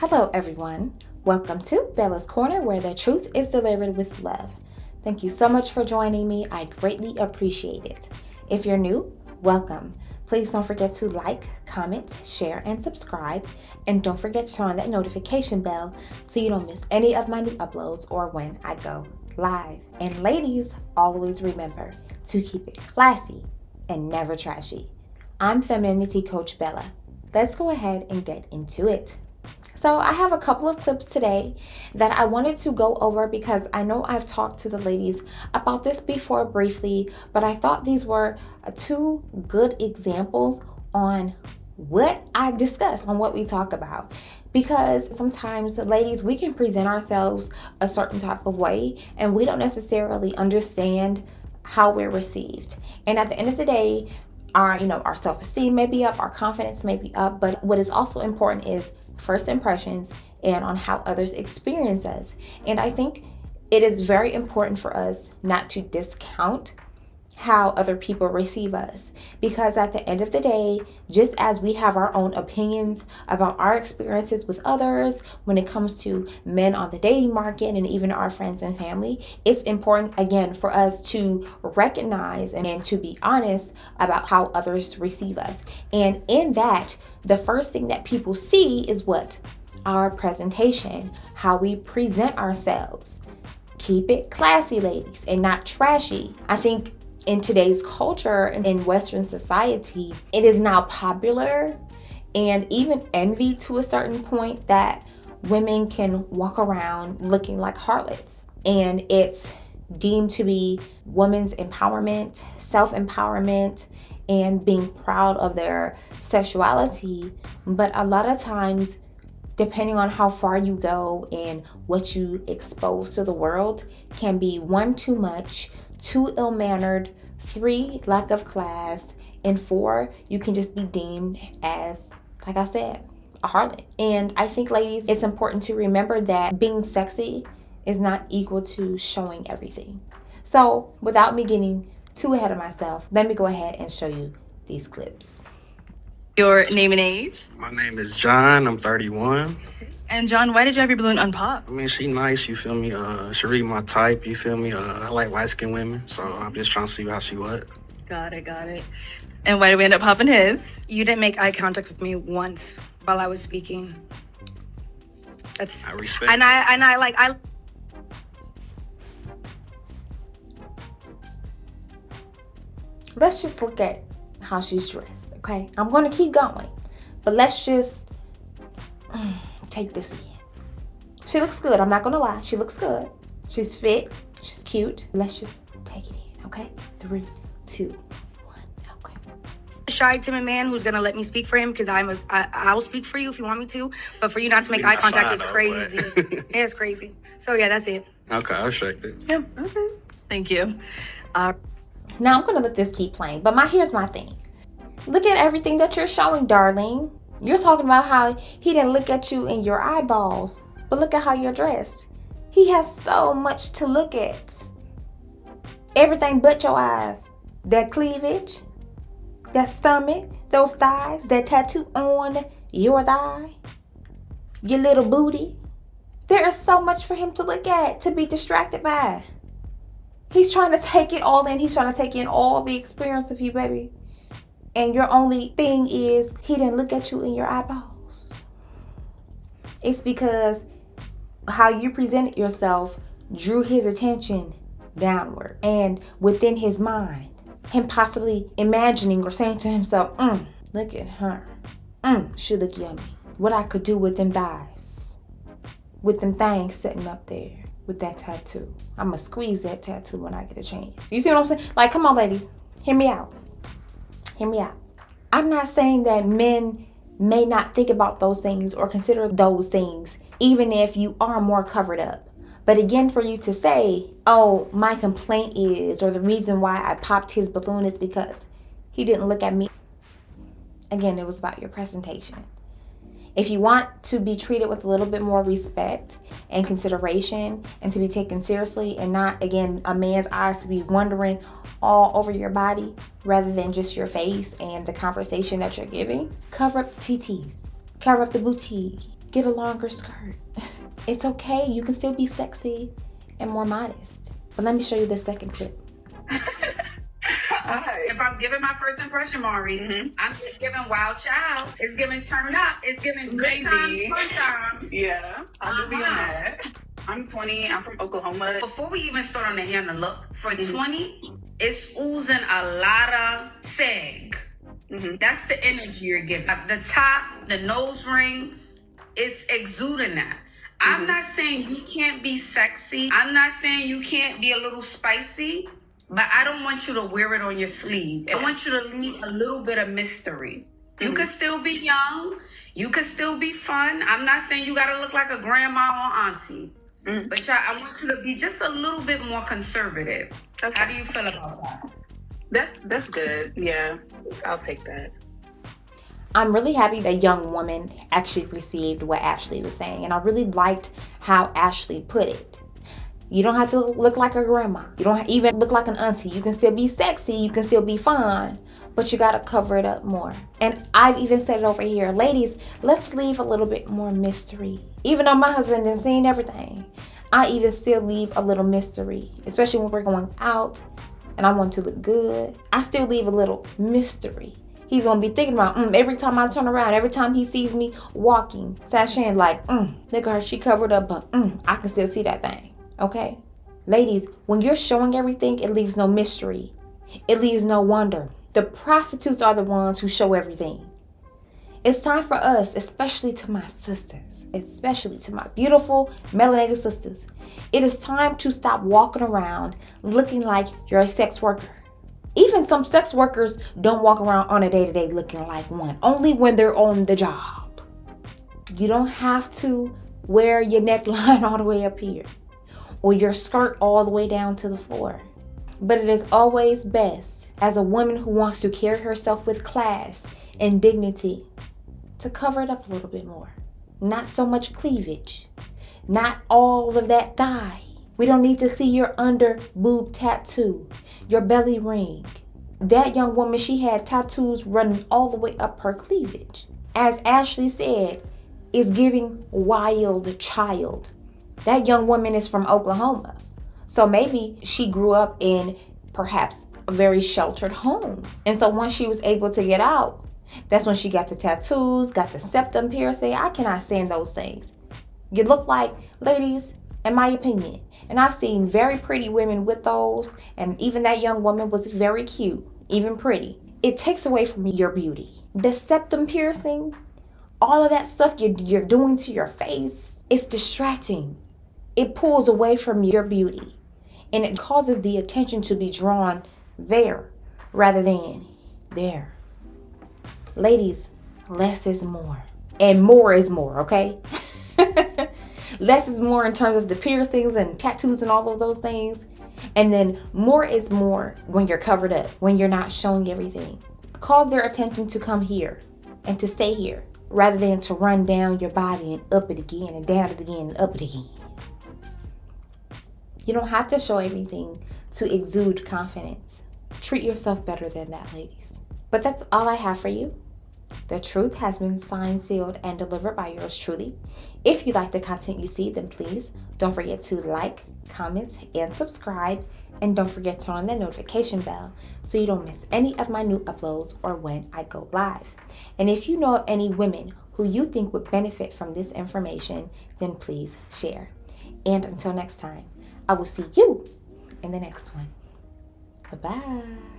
Hello everyone, welcome to Bella's Corner, where the truth is delivered with love. Thank you so much for joining me, I greatly appreciate it. If you're new, welcome. Please don't forget to like, comment, share, and subscribe. And don't forget to turn on that notification bell so you don't miss any of my new uploads or when I go live. And ladies, always remember to keep it classy and never trashy. I'm Femininity Coach Bella. Let's go ahead and get into it. So I have a couple of clips today that I wanted to go over because I know I've talked to the ladies about this before briefly, but I thought these were two good examples on what I discuss, on what we talk about. Because sometimes, ladies, we can present ourselves a certain type of way and we don't necessarily understand how we're received. And at the end of the day, our self-esteem may be up, our confidence may be up, but what is also important is first impressions and on how others experience us. And I think it is very important for us not to discount how other people receive us, because at the end of the day, just as we have our own opinions about our experiences with others when it comes to men on the dating market and even our friends and family, it's important again for us to recognize and to be honest about how others receive us. And in that, the first thing that people see is what? Our presentation, how we present ourselves. Keep it classy, ladies, and not trashy. I think in today's culture and in Western society, it is now popular and even envied to a certain point that women can walk around looking like harlots. And it's deemed to be women's empowerment, self-empowerment, and being proud of their sexuality. But a lot of times, depending on how far you go and what you expose to the world, can be 1, too much, 2, ill-mannered, 3, lack of class, and 4, you can just be deemed as, like I said, a harlot. And I think, ladies, it's important to remember that being sexy is not equal to showing everything. So without me getting too ahead of myself, let me go ahead and show you these clips. Your name and age? My name is John. I'm 31. And John, why did you have your balloon unpopped? I mean, she nice, you feel me? She read my type, you feel me? I like light-skinned women, so I'm just trying to see how she what. Got it. And why did we end up popping his? You didn't make eye contact with me once while I was speaking. That's I respect. I Let's just look at how she's dressed, okay? I'm going to keep going, but let's just take this in. She looks good. I'm not going to lie. She looks good. She's fit. She's cute. Let's just take it in, okay? 3, 2, 1, okay. shy, timid man who's gonna let me speak for him because I'll speak for you if you want me to. But for you not to make You're eye not contact shy, is though, crazy. Yeah, it's crazy. So yeah, that's it. Okay, I'll respect it. Yeah, okay. Thank you. Now I'm going to let this keep playing, but here's my thing. Look at everything that you're showing, darling. You're talking about how he didn't look at you in your eyeballs, but look at how you're dressed. He has so much to look at. Everything but your eyes. That cleavage, that stomach, those thighs, that tattoo on your thigh, your little booty. There is so much for him to look at, to be distracted by. He's trying to take it all in. He's trying to take in all the experience of you, baby. And your only thing is he didn't look at you in your eyeballs. It's because how you presented yourself drew his attention downward and within his mind. Him possibly imagining or saying to himself, look at her. She look yummy. What I could do with them thighs. With them things sitting up there. With that tattoo. I'm going to squeeze that tattoo when I get a chance. You see what I'm saying? Like, come on, ladies. Hear me out. Hear me out. I'm not saying that men may not think about those things or consider those things, even if you are more covered up. But again, for you to say, oh, my complaint is, or the reason why I popped his balloon is because he didn't look at me. Again, it was about your presentation. If you want to be treated with a little bit more respect and consideration and to be taken seriously and not, again, a man's eyes to be wandering all over your body rather than just your face and the conversation that you're giving, cover up the TTs, cover up the booty, get a longer skirt. It's okay. You can still be sexy and more modest. But let me show you the second clip. If I'm giving my first impression, Maury, I'm just giving wild child. It's giving turn up. It's giving good times, fun times. Yeah, I'll be on that. I'm 20. I'm from Oklahoma. Before we even start on the hair and the look, for 20, it's oozing a lot of sag. That's the energy you're giving. The top, the nose ring, it's exuding that. I'm not saying you can't be sexy. I'm not saying you can't be a little spicy, but I don't want you to wear it on your sleeve. I want you to leave a little bit of mystery. You could still be young. You could still be fun. I'm not saying you got to look like a grandma or auntie. But I want you to be just a little bit more conservative. Okay. How do you feel about that? That's good. Yeah, I'll take that. I'm really happy that young woman actually received what Ashley was saying. And I really liked how Ashley put it. You don't have to look like a grandma. You don't even look like an auntie. You can still be sexy. You can still be fun. But you got to cover it up more. And I've even said it over here. Ladies, let's leave a little bit more mystery. Even though my husband has seen everything, I even still leave a little mystery. Especially when we're going out and I want to look good. I still leave a little mystery. He's going to be thinking about, every time I turn around, every time he sees me walking, sashaying like, look at her, she covered up, but I can still see that thing. Okay? Ladies, when you're showing everything, it leaves no mystery. It leaves no wonder. The prostitutes are the ones who show everything. It's time for us, especially to my sisters, especially to my beautiful melanated sisters. It is time to stop walking around looking like you're a sex worker. Even some sex workers don't walk around on a day-to-day looking like one, only when they're on the job. You don't have to wear your neckline all the way up here or your skirt all the way down to the floor. But it is always best, as a woman who wants to carry herself with class and dignity, to cover it up a little bit more. Not so much cleavage. Not all of that thigh. We don't need to see your under boob tattoo, your belly ring. That young woman, she had tattoos running all the way up her cleavage. As Ashley said, is giving wild child. That young woman is from Oklahoma. So maybe she grew up in perhaps a very sheltered home. And so once she was able to get out, that's when she got the tattoos, got the septum piercing. I cannot stand those things. You look like, ladies, in my opinion, and I've seen very pretty women with those, and even that young woman was very cute, even pretty. It takes away from your beauty. The septum piercing, all of that stuff you're doing to your face, it's distracting. It pulls away from your beauty, and it causes the attention to be drawn there rather than there. Ladies, less is more, and more is more, okay? Less is more in terms of the piercings and tattoos and all of those things. And then more is more when you're covered up, when you're not showing everything. Cause their attention to come here and to stay here rather than to run down your body and up it again and down it again and up it again. You don't have to show everything to exude confidence. Treat yourself better than that, ladies. But that's all I have for you. The truth has been signed, sealed, and delivered by yours truly. If you like the content you see, then please don't forget to like, comment, and subscribe. And don't forget to turn on that notification bell so you don't miss any of my new uploads or when I go live. And if you know of any women who you think would benefit from this information, then please share. And until next time, I will see you in the next one. Bye-bye.